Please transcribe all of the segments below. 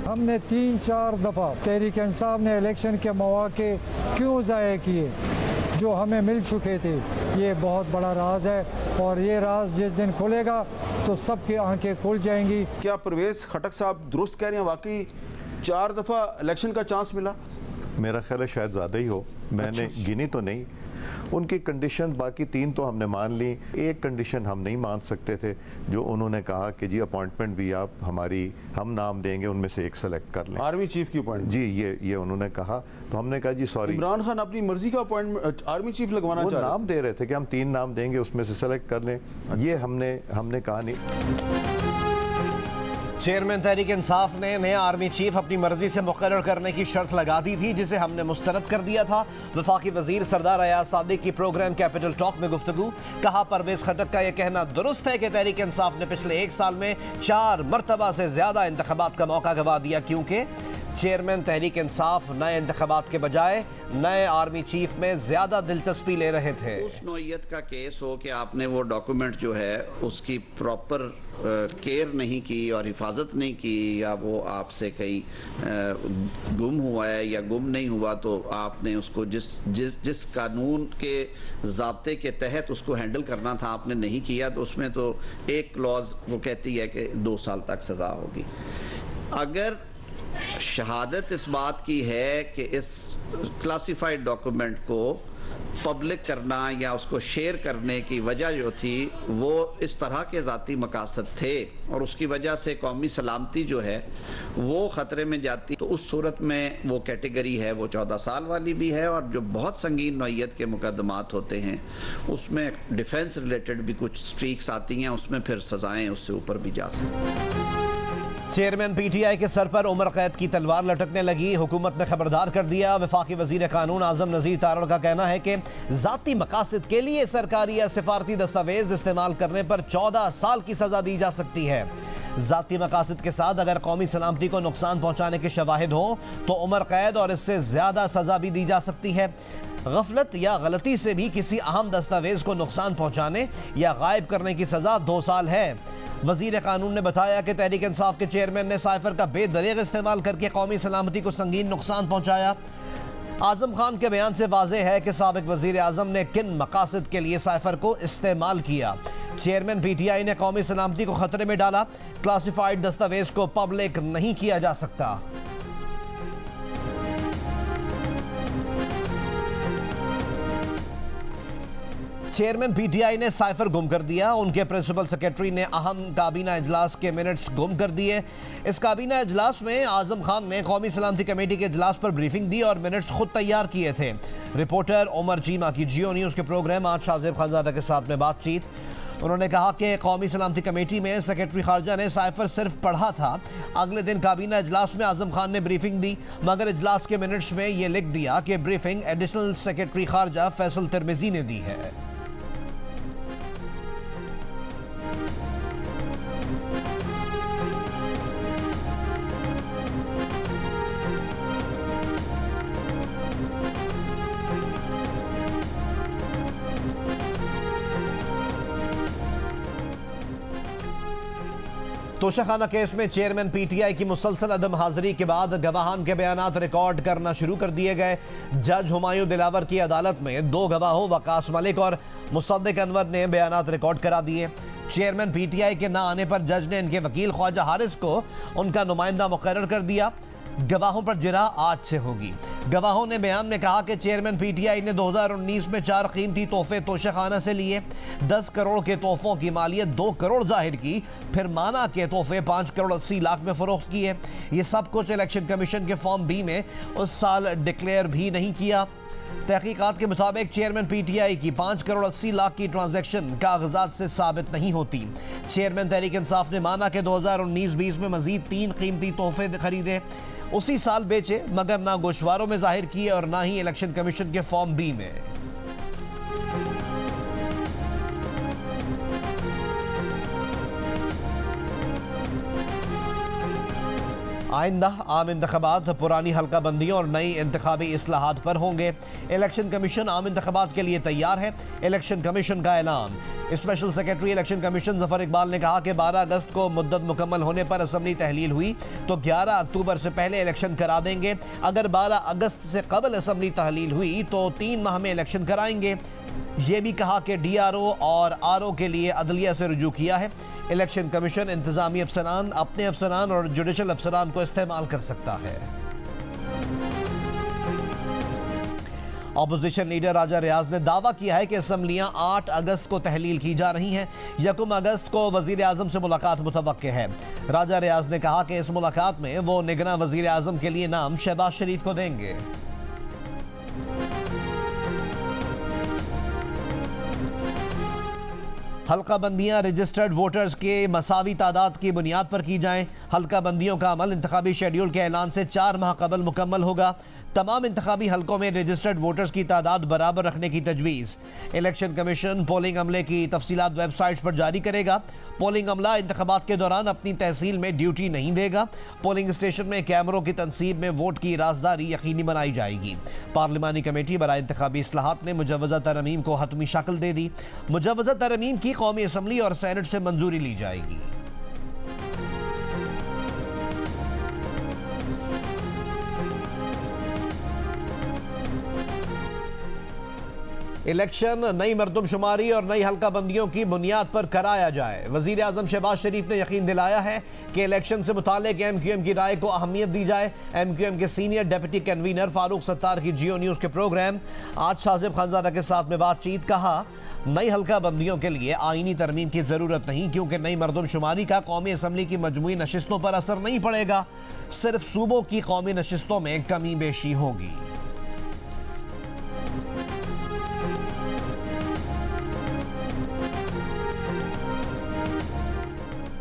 हमने 3-4 दफ़ा तहरीक इंसाफ ने इलेक्शन के मौके क्यों ज़ाया किए जो हमें मिल चुके थे। ये बहुत बड़ा राज है और ये राज जिस दिन खुलेगा तो सबकी आंखें खुल जाएंगी। क्या परवेज़ खटक साहब दुरुस्त कह रहे हैं, वाकई 4 दफ़ा इलेक्शन का चांस मिला? मेरा ख्याल है शायद ज़्यादा ही हो, मैंने गिनी तो नहीं। उनकी कंडीशन बाकी 3 तो हमने मान ली, एक कंडीशन हम नहीं मान सकते थे जो उन्होंने कहा कि जी अपॉइंटमेंट भी आप हम नाम देंगे, उनमें से एक सेलेक्ट कर लें। आर्मी चीफ की अपॉइंटमेंट? जी, ये उन्होंने कहा। तो हमने कहा जी सॉरी। इमरान खान अपनी मर्जी का अपॉइंटमेंट आर्मी चीफ लगवाना चाह रहे थे। नाम दे रहे थे कि हम 3 नाम देंगे, उसमें से सेलेक्ट कर लें। ये हमने कहा नहीं। चेयरमैन तहरीक इंसाफ ने नया आर्मी चीफ अपनी मर्जी से मुकर्रर करने की शर्त लगा दी थी, जिसे हमने मुस्तरद कर दिया था। वफाकी वजीर सरदार अयाज सादिक की प्रोग्राम कैपिटल टॉक में गुफ्तगू। कहा परवेज खटक का यह कहना दुरुस्त है कि तहरीक इंसाफ ने पिछले 1 साल में 4 मरतबा से ज्यादा इंतखाबात का मौका गंवा दिया, क्योंकि चेयरमैन तहरीक इंसाफ नए इंतखाबात के बजाय नए आर्मी चीफ में ज्यादा दिलचस्पी ले रहे थे। उस नौइयत का केस हो कि आपने वो डॉक्यूमेंट जो है उसकी प्रॉपर केयर नहीं की और हिफाजत नहीं की, या वो आपसे कहीं गुम हुआ है या गुम नहीं हुआ, तो आपने उसको जिस कानून के ज़ाब्ते के तहत उसको हैंडल करना था आपने नहीं किया, तो उसमें तो एक क्लॉज वो कहती है कि 2 साल तक सज़ा होगी। अगर शहादत इस बात की है कि इस क्लासिफाइड डॉक्यूमेंट को पब्लिक करना या उसको शेयर करने की वजह जो थी वो इस तरह के ज़ाती मकासद थे और उसकी वजह से कौमी सलामती जो है वो ख़तरे में जाती, तो उस सूरत में वो कैटेगरी है वो 14 साल वाली भी है, और जो बहुत संगीन नौइयत के मुकदमात होते हैं उसमें डिफेंस रिलेटेड भी कुछ स्ट्रीक्स आती हैं, उसमें फिर सज़ाएँ उससे ऊपर भी जा सकती। चेयरमैन पीटीआई के सर पर उम्र कैद की तलवार लटकने लगी, हुकूमत ने खबरदार कर दिया। वफाकी वजीर कानून आजम नज़ीर तारड़ का कहना है कि ज़ाती मकासद के लिए सरकारी या सिफारती दस्तावेज इस्तेमाल करने पर 14 साल की सजा दी जा सकती है। ज़ाती मकासद के साथ अगर कौमी सलामती को नुकसान पहुँचाने के शवाहिद हो तो उम्र कैद और इससे ज़्यादा सजा भी दी जा सकती है। गफलत या गलती से भी किसी अहम दस्तावेज को नुकसान पहुँचाने या गायब करने की सजा 2 साल है। वजीर कानून ने बताया कि तहरीक इंसाफ के चेयरमैन ने साइफर का बेदरीग इस्तेमाल करके कौमी सलामती को संगीन नुकसान पहुंचाया। आजम खान के बयान से वाज़ेह है कि साबिक वजीर आजम ने किन मकासद के लिए साइफर को इस्तेमाल किया। चेयरमैन पीटीआई ने कौमी सलामती को खतरे में डाला। क्लासिफाइड दस्तावेज को पब्लिक नहीं किया जा सकता। चेयरमैन पीटीआई ने साइफर गुम कर दिया। उनके प्रिंसिपल सेक्रेटरी ने अहम काबीना इजलास के मिनट्स गुम कर दिए। इस काबीना इजलास में आजम खान ने कौमी सलामती कमेटी के इजलास पर ब्रीफिंग दी और मिनट्स खुद तैयार किए थे। रिपोर्टर उमर चीमा की जियो न्यूज़ के प्रोग्राम आज शाहजेब खानजादा के साथ में बातचीत। उन्होंने कहा कि कौमी सलामती कमेटी में सेक्रेटरी खारजा ने साइफर सिर्फ पढ़ा था। अगले दिन काबीना इजलास में आजम खान ने ब्रीफिंग दी, मगर इजलास के मिनट्स में ये लिख दिया कि ब्रीफिंग एडिशनल सेक्रेटरी खारजा फैसल तिरमिजी ने दी है। तोशाखाना केस में चेयरमैन पीटीआई की मुसलसल अदम हाजिरी के बाद गवाहान के बयानात रिकॉर्ड करना शुरू कर दिए गए। जज हुमायूं दिलावर की अदालत में 2 गवाहों वकास मलिक और मुसद्दिक अनवर ने बयानात रिकॉर्ड करा दिए। चेयरमैन पीटीआई के ना आने पर जज ने इनके वकील ख्वाजा हारिस को उनका नुमाइंदा मुकर्रर कर दिया। गवाहों पर जिरा आज से होगी। गवाहों ने बयान में कहा कि चेयरमैन पीटीआई ने 2019 में 4 कीमती तोहफे तोशाखाना से लिए। 10 करोड़ के तोहफों की मालियत 2 करोड़ जाहिर की, फिर माना के तोहफे 5 करोड़ 80 लाख में फरोख्त किए। ये सब कुछ इलेक्शन कमीशन के फॉर्म बी में उस साल डिक्लेयर भी नहीं किया। तहकीकात के मुताबिक चेयरमैन पीटीआई की 5 करोड़ 80 लाख की ट्रांजैक्शन कागजात से साबित नहीं होती। चेयरमैन तहरीक इंसाफ ने माना कि 2019-20 में मजीद 3 कीमती तोहफे खरीदे, उसी साल बेचे, मगर ना गोशवारों में जाहिर किए और ना ही इलेक्शन कमीशन के फॉर्म बी में। आइंदा आम इंतखाबात पुरानी हल्का बंदियों और नई इंतखाबी इस्लाहात पर होंगे। इलेक्शन कमीशन आम इंतखाबात के लिए तैयार है। इलेक्शन कमीशन का ऐलान special secretary election commission Zafar Iqbal ने कहा कि 12 अगस्त को मुद्दत मुकम्मल होने पर असम्बली तहलील हुई तो 11 अक्टूबर से पहले इलेक्शन करा देंगे। अगर 12 अगस्त से कबल असम्बली तहलील हुई तो 3 माह में इलेक्शन कराएंगे। ये भी कहा कि DRO और RO के लिए अदलिया से रुजू किया है। इलेक्शन कमीशन इंतजामी अफसरान, अपने अफसरान और जुडिशल अफसरान को इस्तेमाल कर सकता है। ऑपोजिशन लीडर राजा रियाज ने दावा किया है कि असम्बलियां 8 अगस्त को तहलील की जा रही हैं। 1 अगस्त को वजीर आजम से मुलाकात मुतवक्के है। राजा रियाज ने कहा कि इस मुलाकात में वो निगरान वजीर आजम के लिए नाम शहबाज शरीफ को देंगे। हल्का बंदियां रजिस्टर्ड वोटर्स के मसावी तादाद की बुनियाद पर की जाएं। हल्का बंदियों का अमल इंतखाबी शेड्यूल के ऐलान से 4 माह कबल मुकम्मल होगा। तमाम इंतखाबी हल्कों में रजिस्टर्ड वोटर्स की तादाद बराबर रखने की तजवीज़। इलेक्शन कमीशन पोलिंग अमले की तफसीलात वेबसाइट्स पर जारी करेगा। पोलिंग अमला इंतखाबात के दौरान अपनी तहसील में ड्यूटी नहीं देगा। पोलिंग स्टेशन में कैमरों की तनसीब में वोट की राजदारी यकीनी बनाई जाएगी। पार्लिमानी कमेटी बराए इंतखाबी इस्लाहात ने मुजव्वज़ा तरमीम को हतमी शक्ल दे दी। मुजव्वज़ा तरमीम की कौमी असम्बली और सेनेट से मंजूरी ली जाएगी। इलेक्शन नई मरदमशुमारी और नई हल्का बंदियों की बुनियाद पर कराया जाए। वजीर आजम शहबाज शरीफ ने यकीन दिलाया है कि इलेक्शन से मुतालिक MQM की राय को अहमियत दी जाए। MQM के senior deputy convener Farooq Sattar की जियो न्यूज़ के प्रोग्राम आज शाजिब खानजादा के साथ में बातचीत। कहा, नई हल्का बंदियों के लिए आईनी तरमीम की ज़रूरत नहीं, क्योंकि नई मरदमशुमारी का कौमी असम्बली की मजमूई नशिस्तों पर असर नहीं पड़ेगा। सिर्फ सूबों की कौमी नशिस्तों में कमी बेशी होगी।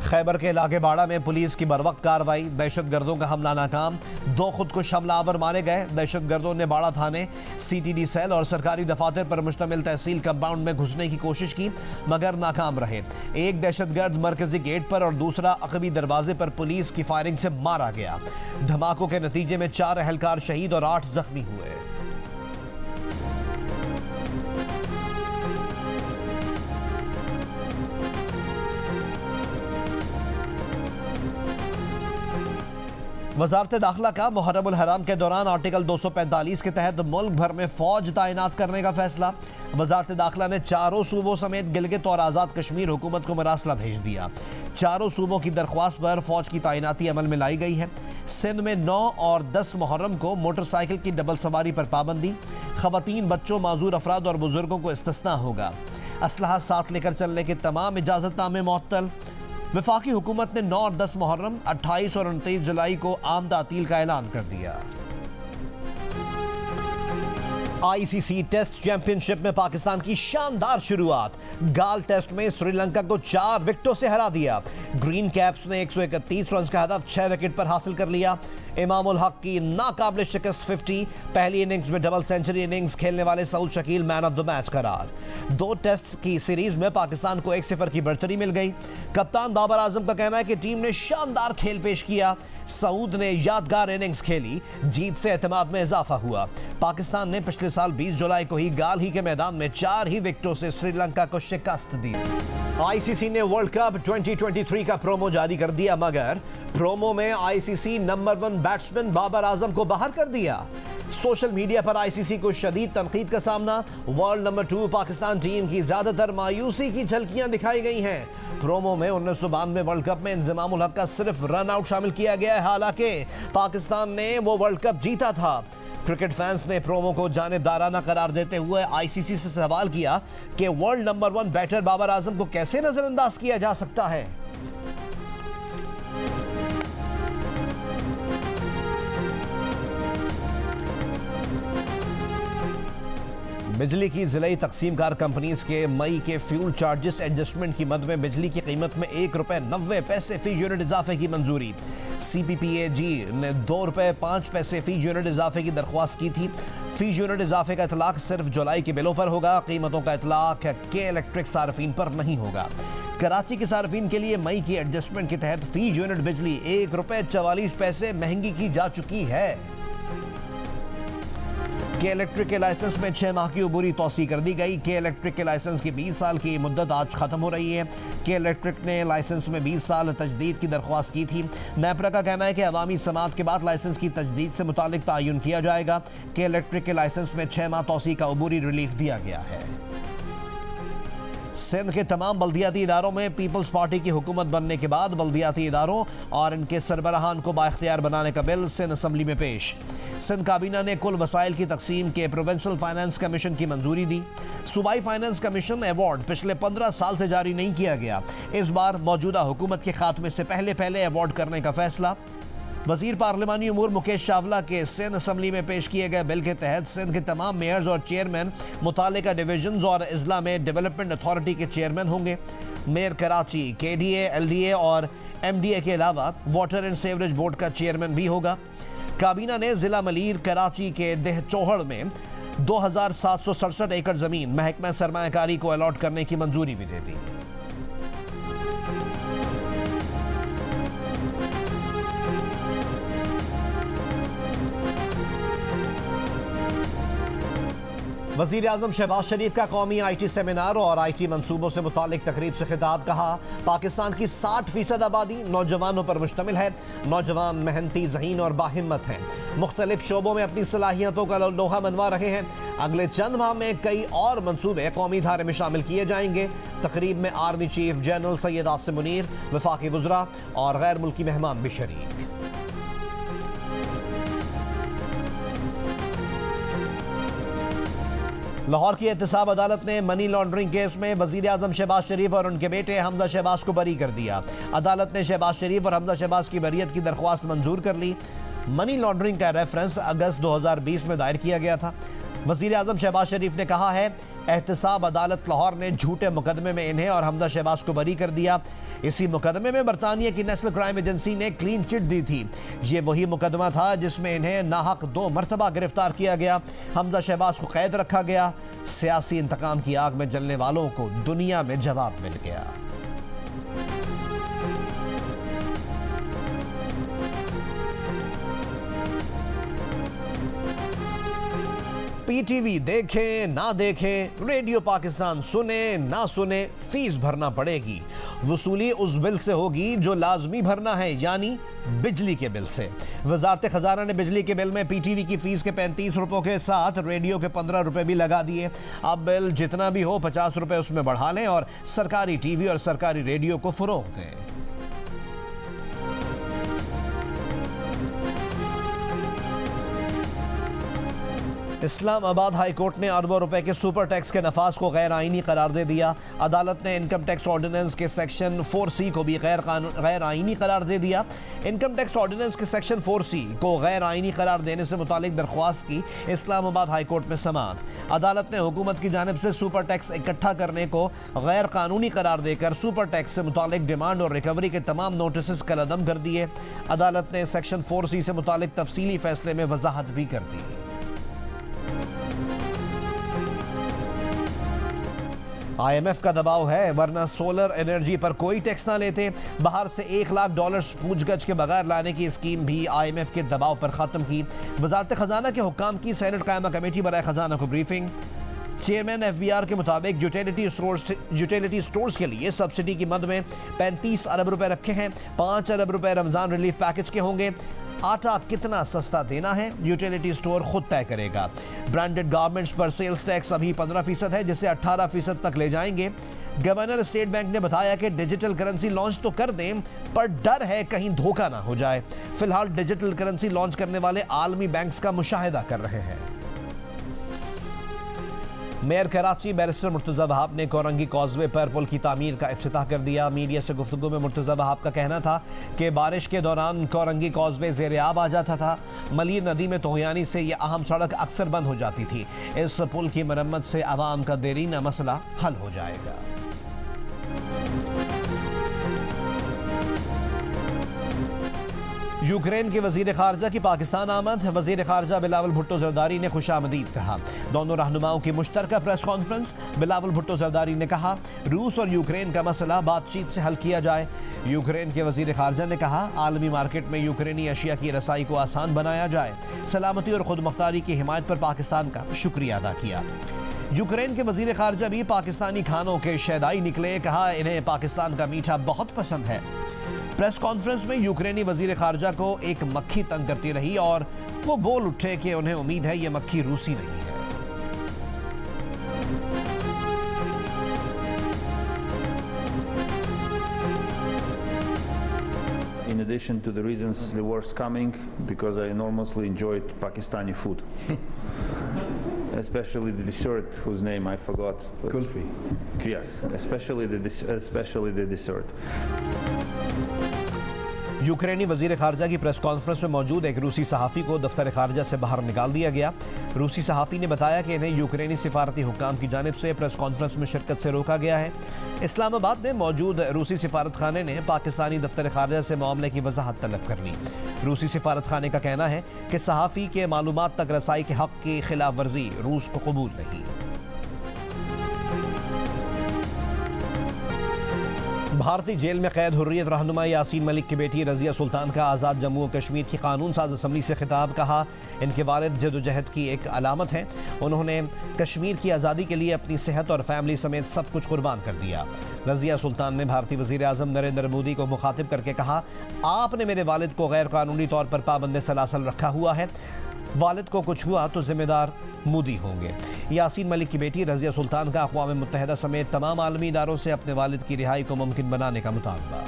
खैबर के इलाके बाड़ा में पुलिस की बरवक्त कार्रवाई। दहशतगर्दों का हमला नाकाम। 2 खुदकुश हमलावर मारे गए। दहशतगर्दों ने बाड़ा थाने, CTD सेल और सरकारी दफातर पर मुश्तमिल तहसील कंपाउंड में घुसने की कोशिश की मगर नाकाम रहे। एक दहशतगर्द मरकजी गेट पर और दूसरा अकबी दरवाजे पर पुलिस की फायरिंग से मारा गया। धमाकों के नतीजे में 4 अहलकार शहीद और 8 जख्मी हुए। वजारत दाखिला का मुहर्रमुल हराम के दौरान आर्टिकल 245 के तहत मुल्क भर में फौज तैनात करने का फैसला। वजारत दाखिला ने 4 सूबों समेत गिलगित और आज़ाद कश्मीर हुकूमत को मरासला भेज दिया। 4 सूबों की दरख्वास्त पर फौज की तैनाती अमल में लाई गई है। सिंध में 9 और 10 मुहर्रम को मोटरसाइकिल की डबल सवारी पर पाबंदी। खवातीन, बच्चों, माजूर अफराद और बुजुर्गों को इस्तिस्ना होगा। असलहा साथ लेकर चलने के तमाम इजाजतनामे मुअत्तल। वफाकी हुकूमत ने 9 और 10 मुहर्रम, 28 और 29 जुलाई को आम तातील का ऐलान कर दिया। ICC टेस्ट चैंपियनशिप में पाकिस्तान की शानदार शुरुआत। गाल टेस्ट में श्रीलंका को 4 विकेटों से हरा दिया। ग्रीन कैप्स ने 131 रन का हदफ 6 विकेट पर हासिल कर लिया। इमामुल हक की नाकाबिल शिकस्त 50। पहली इनिंग्स में डबल सेंचुरी इनिंग्स खेलने वाले Saud Shakeel man of the match करार। 2 टेस्ट की सीरीज में पाकिस्तान को 1-0 की बढ़तरी मिल गई। कप्तान बाबर आजम का कहना है कि टीम ने शानदार खेल पेश किया। सऊद ने यादगार इनिंग्स खेली। जीत से एतमाद में इजाफा हुआ। पाकिस्तान ने पिछले साल 20 जुलाई को ही गाल ही के मैदान में 4 ही विकेटों से श्रीलंका को शिकस्त दी। ICC ने वर्ल्ड कप 2023 का प्रोमो जारी कर दिया, मगर प्रोमो में ICC number 1 batsman Babar Azam को बाहर कर दिया। सोशल मीडिया पर ICC को शदीद तनकीद का सामना। वर्ल्ड नंबर 2 पाकिस्तान टीम की ज्यादातर मायूसी की झलकियां दिखाई गई हैं। प्रोमो में 1992 वर्ल्ड कप में इंजमामुल हक का सिर्फ रन आउट शामिल किया गया है, हालांकि पाकिस्तान ने वो वर्ल्ड कप जीता था। क्रिकेट फैंस ने प्रोमो को जानिबदाराना करार देते हुए ICC से सवाल किया कि world number 1 batter Babar Azam को कैसे नजरअंदाज किया जा सकता है। बिजली की जिलाई तकसीमकार कंपनीज के मई के फ्यूल चार्जेस एडजस्टमेंट की मद में बिजली की कीमत में ₹1.90 फी यूनिट इजाफे की मंजूरी। CPPAG ने ₹2.05 फी यूनिट इजाफे की दरख्वास्त की थी। फी यूनिट इजाफे का इतलाक सिर्फ जुलाई के बिलों पर होगा। कीमतों का इतलाक के इलेक्ट्रिक सार्फिन पर नहीं होगा। कराची के सार्फिन के लिए मई की एडजस्टमेंट के तहत फी यूनिट बिजली ₹1.44 महंगी की जा चुकी है। के इलेक्ट्रिक के लाइसेंस में 6 माह की अबूरी तौसी कर दी गई। के इलेक्ट्रिक के लाइसेंस की 20 साल की मुद्दत आज खत्म हो रही है। के इलेक्ट्रिक ने लाइसेंस में 20 साल तजदीद की दरख्वास्त की थी। नेपरा का कहना है कि अवामी समात के बाद लाइसेंस की तजदीद से मुतालिक तयन किया जाएगा। के इलेक्ट्रिक के लाइसेंस में 6 माह तौसी का अबूरी रिलीफ दिया गया है। सिंध के तमाम बल्दियाती इदारों में पीपल्स पार्टी की हुकूमत बनने के बाद बल्दियाती इदारों और इनके सरबराहान को बाइख्तियार बनाने का बिल सिंध असम्बली में पेश। सिंध काबीना ने कुल वसाइल की तकसीम के प्रोविंशियल फाइनेंस कमीशन की मंजूरी दी। सूबाई फाइनेंस कमीशन अवार्ड पिछले 15 साल से जारी नहीं किया गया। इस बार मौजूदा हुकूमत के खात्मे से पहले अवार्ड करने का फैसला। वजीर पार्लिमानी उमूर मुकेश चावला के सिंध असम्बली में पेश किए गए बिल के तहत सिंध के तमाम मेयर्स और चेयरमैन मुतालिका डिवीजन्स और अजला में डेवलपमेंट अथॉरिटी के चेयरमैन होंगे। मेयर कराची KDA, LDA और MDA के अलावा वाटर एंड सीवरेज बोर्ड का चेयरमैन भी होगा। काबीना ने जिला मलीर कराची के देह चौहड़ में 2767 एकड़ जमीन महकमा सरमायाकारी को अलॉट करने की मंजूरी भी दे दी। वज़ीर आज़म शहबाज शरीफ का कौमी IT सेमिनार और IT मंसूबों से मुतालिक तकरीब से खिताब। कहा, पाकिस्तान की 60% आबादी नौजवानों पर मुश्तमिल है। नौजवान मेहनती, ज़हीन और बाहिम्मत हैं। मुख्तलिफ शोबों में अपनी सलाहियतों का लोहा मनवा रहे हैं। अगले चंद माह में कई और मंसूबे कौमी धारे में शामिल किए जाएंगे। तकरीब में army chief general Syed Asim Munir, वफाकी वज़रा और गैर मुल्की मेहमान भी शरीक। लाहौर की एहतसाब अदालत ने मनी लॉन्ड्रिंग केस में वज़ीर आज़म शहबाज शरीफ और उनके बेटे हमजा शहबाज को बरी कर दिया। अदालत ने शहबाज शरीफ और हमजा शहबाज की बरियत की दरख्वास्त मंजूर कर ली। मनी लॉन्ड्रिंग का रेफरेंस अगस्त 2020 में दायर किया गया था। वज़ीर आज़म शहबाज शरीफ ने कहा है, एहतसाब अदालत लाहौर ने झूठे मुकदमे में इन्हें और हमजा शहबाज को बरी कर दिया। इसी मुकदमे में बरतानिया की नेशनल क्राइम एजेंसी ने क्लीन चिट दी थी। ये वही मुकदमा था जिसमें इन्हें नाहक 2 मरतबा गिरफ्तार किया गया। हमजा शहबाज को कैद रखा गया। सियासी इंतकाम की आग में जलने वालों को दुनिया में जवाब मिल गया। PTV देखें ना देखें, रेडियो पाकिस्तान सुने ना सुने, फीस भरना पड़ेगी। वसूली उस बिल से होगी जो लाजमी भरना है, यानी बिजली के बिल से। वजारत खजाना ने बिजली के बिल में PTV की फीस के 35 रुपयों के साथ रेडियो के 15 रुपये भी लगा दिए। अब बिल जितना भी हो 50 रुपये उसमें बढ़ा लें और सरकारी TV और सरकारी रेडियो को फरोग दें। इस्लामाबाद हाई कोर्ट ने अरबों रुपए के सुपर टैक्स के नफाज को गैर आईनी करार दे दिया। अदालत ने इनकम टैक्स ऑर्डिनेंस के सेक्शन 4C को भी गैर आईनी करार दे दिया। इनकम टैक्स ऑर्डिनेंस के सेक्शन 4C को गैर आईनी करार देने से मुतालिक दरख्वास्त की इस्लामाबाद हाई कोर्ट में समाअत। अदालत ने हुकूमत की जानिब से सुपर टैक्स इकट्ठा करने को गैर कानूनी करार देकर सुपर टैक्स से मुतालिक डिमांड और रिकवरी के तमाम नोटिस कलअदम कर दिए। अदालत ने सेक्शन 4C से मुतालिक तफसीली फैसले में वजाहत भी कर दी। IMF का दबाव है, वरना सोलर एनर्जी पर कोई टैक्स ना लेते। बाहर से $1 लाख पूछगछ के बगैर लाने की स्कीम भी IMF के दबाव पर खत्म की। वजारत खजाना के हुक्काम की सेनेट कायमा कमेटी बराए खजाना को ब्रीफिंग। चेयरमैन FBR के मुताबिक यूटिलिटी स्टोर्स के लिए सब्सिडी की मद में 35 अरब रुपए रखे हैं। 5 अरब रुपए रमजान रिलीफ पैकेज के होंगे। आटा कितना सस्ता देना है यूटिलिटी स्टोर खुद तय करेगा। ब्रांडेड गारमेंट्स पर सेल्स टैक्स अभी 15% है, जिसे 18% तक ले जाएंगे। गवर्नर स्टेट बैंक ने बताया कि डिजिटल करेंसी लॉन्च तो कर दें, पर डर है कहीं धोखा ना हो जाए। फिलहाल डिजिटल करेंसी लॉन्च करने वाले आलमी बैंक्स का मुशाहिदा कर रहे हैं। मेयर कराची बैरिस्टर मुर्तज़ा वहाब ने कोरंगी कॉजवे पर पुल की तामीर का इफ्तिताह कर दिया। मीडिया से गुफ्तगू में मुर्तज़ा वहाब का कहना था कि बारिश के दौरान कोरंगी कॉजवे ज़ेर आब आ जाता था। मलीर नदी में तोहियानी से यह अहम सड़क अक्सर बंद हो जाती थी। इस पुल की मरम्मत से आवाम का देरीना मसला हल हो जाएगा। यूक्रेन के वजीर खारजा की पाकिस्तान आमद। वजीर खारजा बिलावल भुट्टो जरदारी ने खुशामदीद कहा। दोनों रहनुमाओं की मुश्तरका प्रेस कॉन्फ्रेंस। बिलावल भुट्टो जरदारी ने कहा रूस और यूक्रेन का मसला बातचीत से हल किया जाए। यूक्रेन के वजीर खारजा ने कहा आलमी मार्केट में यूक्रेनी अशिया की रसाई को आसान बनाया जाए। सलामती और खुद मुख्तारी की हिमायत पर पाकिस्तान का शुक्रिया अदा किया। यूक्रेन के वजीर खारजा भी पाकिस्तानी खानों के शैदाई निकले। कहा इन्हें पाकिस्तान का मीठा बहुत पसंद है। प्रेस कॉन्फ्रेंस में यूक्रेनी वजीर खारजा को एक मक्खी तंग करती रही और वो बोल उठे कि उन्हें उम्मीद है ये मक्खी रूसी नहीं है। In addition to the reasons the war's coming, because I enormously enjoyed Pakistani food. Especially the dessert, whose name I forgot. Kulfi. Yes, especially the dessert. यूक्रेनी वजीर खारजा की प्रेस कॉन्फ्रेंस में मौजूद एक रूसी सहाफ़ी को दफ्तर खारजा से बाहर निकाल दिया गया। रूसी सहाफ़ी ने बताया कि इन्हें यूक्रेनी सिफारती हुक्काम की जानिब से प्रेस कॉन्फ्रेंस में शिरकत से रोका गया है। इस्लामाबाद में मौजूद रूसी सिफारत खाने ने पाकिस्तानी दफ्तर खारजा से मामले की वजाहत तलब कर ली। रूसी सिफारत खाने का कहना है कि सहाफ़ी के मालूमात तक रसाई के हक़ की खिलाफ वर्जी रूस को कबूल नहीं। भारतीय जेल में कैद हुर्रियत रहनुमा यासीन मलिक की बेटी रजिया सुल्तान का आज़ाद जम्मू और कश्मीर की कानून साज असम्बली से खिताब। कहा इनके वालिद जदोजहद की एक अलामत है। उन्होंने कश्मीर की आज़ादी के लिए अपनी सेहत और फैमिली समेत सब कुछ कुर्बान कर दिया। रजिया सुल्तान ने भारतीय वज़ीर आज़म नरेंद्र मोदी को मुखातिब करके कहा आपने मेरे वालिद को गैर कानूनी तौर पर पाबंद सलासल रखा हुआ है। वालिद को कुछ हुआ तो जिम्मेदार मोदी होंगे। यासीन मलिक की बेटी रजिया सुल्तान का अक़वाम मुत्तहिदा समेत तमाम आलमी इदारों से अपने वालिद की रिहाई को मुमकिन बनाने का मुतालबा।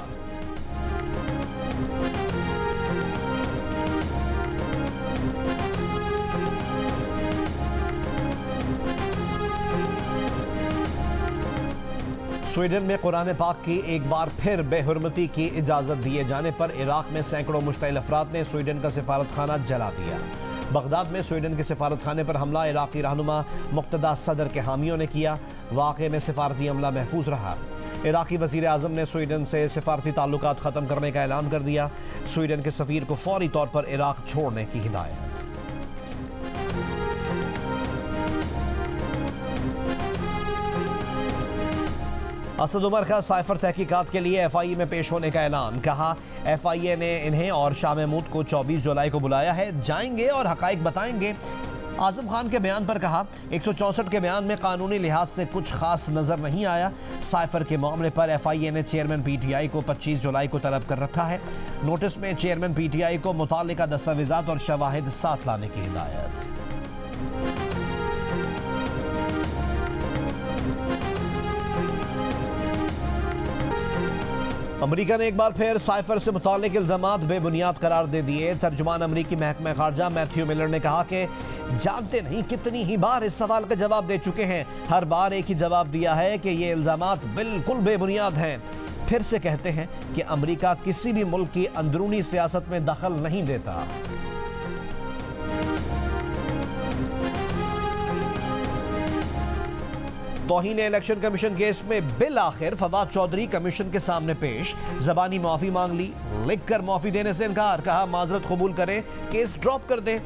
स्वीडन में कुरान पाक की एक बार फिर बेहुरमती की इजाज़त दिए जाने पर इराक में सैकड़ों मुश्तइल अफराद ने स्वीडन का सिफारत खाना जला दिया। बगदाद में स्वीडन के सिफारत खाने पर हमला इराकी रहनुमा मुक्तदा सदर के हामियों ने किया। वाक़े में सिफारती अमला महफूज रहा। इराकी वज़ीर आज़म ने स्वीडन से सिफारती ताल्लुकात ख़त्म करने का ऐलान कर दिया। स्वीडन के सफ़ीर को फौरी तौर पर इराक छोड़ने की हिदायत। असद उमर का साइफर तहकीकात के लिए FIA में पेश होने का ऐलान। कहा FIA ने इन्हें और शाह महमूद को 24 जुलाई को बुलाया है। जाएंगे और हकाइक बताएंगे। आजम खान के बयान पर कहा 164 के बयान में कानूनी लिहाज से कुछ खास नजर नहीं आया। साइफर के मामले पर FIA ने चेयरमैन PTI को 25 जुलाई को तलब कर रखा है। नोटिस में चेयरमैन PTI को मुतालिका दस्तावेजात और शवाहिद साथ लाने की हिदायत। अमरीका ने एक बार फिर साइफर से मुताल्लिक इल्जामात बेबुनियाद करार दे दिए। तर्जुमान अमरीकी महकमा खारजा मैथ्यू मिलर ने कहा कि जानते नहीं कितनी ही बार इस सवाल का जवाब दे चुके हैं। हर बार एक ही जवाब दिया है कि ये इल्जामात बिल्कुल बेबुनियाद हैं। फिर से कहते हैं कि अमरीका किसी भी मुल्क की अंदरूनी सियासत में दखल नहीं देता। तौहीन इलेक्शन कमीशन केस में बिल आखिर फवाद चौधरी कमीशन के सामने पेश। जबानी माफी मांग ली, लिखकर माफी देने से इनकार। कहा माजरत कबूल करें, केस ड्रॉप कर दें।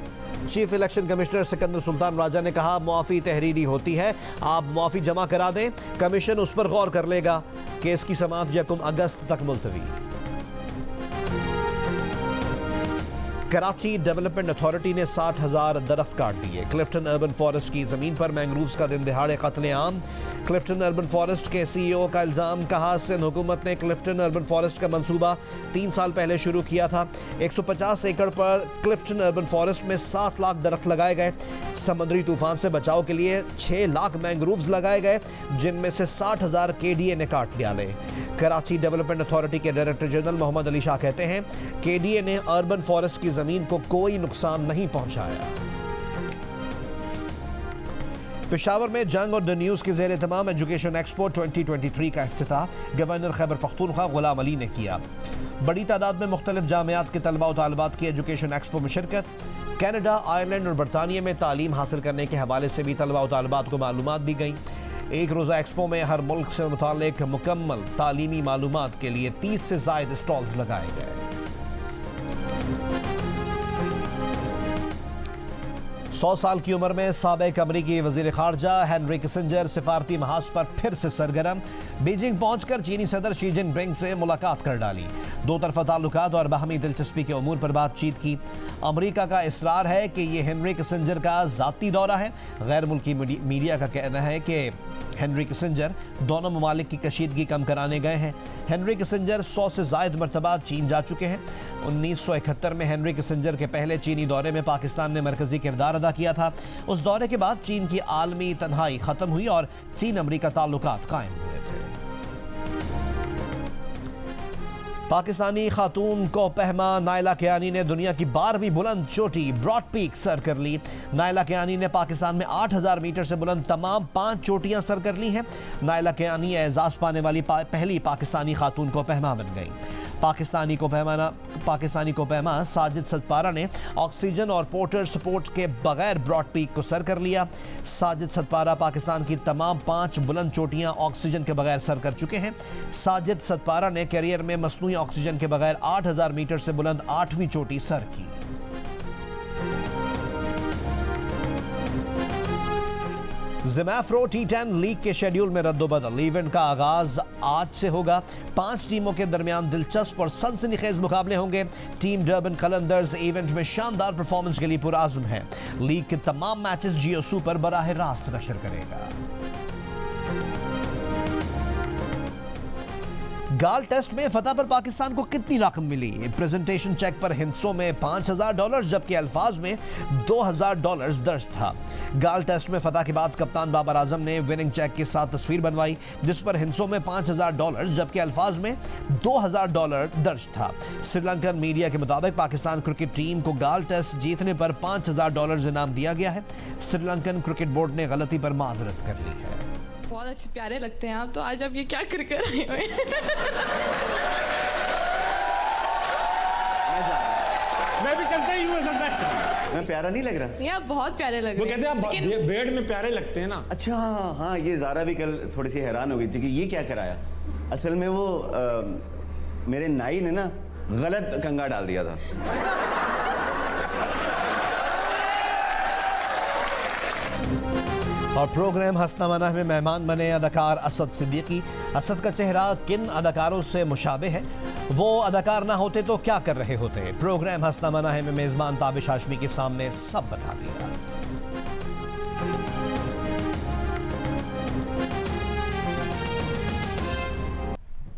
Chief election commissioner Sikandar Sultan Raja ने कहा माफी तहरीरी होती है, आप माफी जमा करा दें, कमीशन उस पर गौर कर लेगा। केस की समाअत 1 अगस्त तक मुलतवी। कराची डेवलपमेंट अथॉरिटी ने 60,000 दरख्त काट दिए। क्लिफ्टन अर्बन फॉरेस्ट की जमीन पर मैंग्रोव्स का दिन दिहाड़े कत्लेआम। क्लिफ्टन अर्बन फॉरेस्ट के CEO का इल्जाम। कहा सिंध हुकूमत ने क्लिफ्टन अर्बन फॉरेस्ट का मंसूबा 3 साल पहले शुरू किया था। 150 एकड़ पर क्लिफ्टन अर्बन फॉरेस्ट में 7 लाख दरख्त लगाए गए। समुद्री तूफान से बचाव के लिए 6 लाख मैंग्रोव्स लगाए गए, जिनमें से 60,000 KDA ने काट लिया। कराची डेवलपमेंट अथॉरिटी के डायरेक्टर जनरल मोहम्मद अली शाह कहते हैं KDA ने अर्बन फॉरेस्ट की जमीन को कोई नुकसान नहीं पहुंचाया। पेशावर में जंग और द न्यूज़ के ज़ेर तमाम एजुकेशन एक्सपो 2023 का इफ्तिताह गवर्नर खैबर पख्तूनख्वा गुलाम अली ने किया। बड़ी तादाद में मुख्तलिफ जामियात के तलबा और तालिबात की एजुकेशन एक्सपो में शिरकत। कनाडा, आयरलैंड और बरतानिया में तालीम हासिल करने के हवाले से भी तलबा और तालिबात को मालूमात दी गई। एक रोज़ा एक्सपो में हर मुल्क से मुताल्लिक मुकम्मल तालीमी मालूमात के लिए 30 से ज़ायद स्टॉल्स लगाए गए। 100 साल की उम्र में साबिक अमरीकी वजीर खारजा हेनरी किसिंजर सिफारती महाज पर फिर से सरगर्म। बीजिंग पहुंचकर चीनी सदर शी जिनपिंग से मुलाकात कर डाली। दो तरफा ताल्लुकात और बाहमी दिलचस्पी के उमूर पर बातचीत की। अमरीका का इसरार है कि यह हेनरी किसिंजर का जाती दौरा है। गैर मुल्की मीडिया का कहना है कि हेनरी किसिंजर दोनों ममालिक की कशीदगी कम कराने गए हैं। हेनरी किसिंजर 100 से ज़ायद मरतबा चीन जा चुके हैं। 1971 में हेनरी किसिंजर के पहले चीनी दौरे में पाकिस्तान ने मरकजी किरदार अदा किया था। उस दौरे के बाद चीन की आलमी तन्हाई ख़त्म हुई और चीन अमरीका ताल्लुकात कायम हुए थे। पाकिस्तानी खातून को पहमा नायला कियानी ने दुनिया की 12वीं बुलंद चोटी ब्रॉड पीक सर कर ली। नायला कियानी ने पाकिस्तान में 8000 मीटर से बुलंद तमाम 5 चोटियां सर कर ली हैं। नायला कियानी एजाज़ पाने वाली पहली पाकिस्तानी खातून को पहमा बन गई। पाकिस्तानी को पहमा साजिद सतपारा ने ऑक्सीजन और पोर्टर सपोर्ट के बगैर ब्रॉड पीक को सर कर लिया। साजिद सतपारा पाकिस्तान की तमाम 5 बुलंद चोटियां ऑक्सीजन के बगैर सर कर चुके हैं। साजिद सतपारा ने करियर में मसनूई ऑक्सीजन के बगैर 8000 मीटर से बुलंद 8वीं चोटी सर की। ज़मैफ्रो T10 लीग के शेड्यूल में रद्दोबदल। इवेंट का आगाज आज से होगा। 5 टीमों के दरमियान दिलचस्प और सनसनीखेज मुकाबले होंगे। टीम डर्बन कलंदर्स इवेंट में शानदार परफॉर्मेंस के लिए पुरआज़्म है। लीग के तमाम मैचेस जियो सुपर बराह रास्त नशर करेगा। गाल टेस्ट में फतह पर पाकिस्तान को कितनी रकम मिली? प्रेजेंटेशन चेक पर हिंसों में $5000 जबकि अल्फाज में $2000 दर्ज था। गाल टेस्ट में फतह के बाद कप्तान बाबर आजम ने विनिंग चेक के साथ तस्वीर बनवाई जिस पर हिंसों में $5000 जबकि अल्फाज में $2000 दर्ज था। श्रीलंकन मीडिया के मुताबिक पाकिस्तान क्रिकेट टीम को गाल टेस्ट जीतने पर $5000 इनाम दिया गया है। श्रीलंकन क्रिकेट बोर्ड ने गलती पर माजरत कर ली है। बहुत अच्छे प्यारे लगते हैं आप, तो आज आप ये क्या कर आए हुए हैं? मैं भी चलता ही हूँ। मैं प्यारा नहीं लग रहा? नहीं, आप बहुत प्यारे लग रहे हैं। वो कहते हैं आप बेड में प्यारे लगते हैं ना। अच्छा हाँ, ये ज़ारा भी कल थोड़ी सी हैरान हो गई थी कि ये क्या कराया। असल में वो मेरे नाई ने ना गलत कंगा डाल दिया था। और प्रोग्राम हंसना मना में मेहमान बने अदाकार असद सिद्दीकी। असद का चेहरा किन अदाकारों से मुशाबे है? वो अदाकार ना होते तो क्या कर रहे होते? प्रोग्राम हंसना मना है में मेज़बान ताबिश हाशमी के सामने सब बता दिया।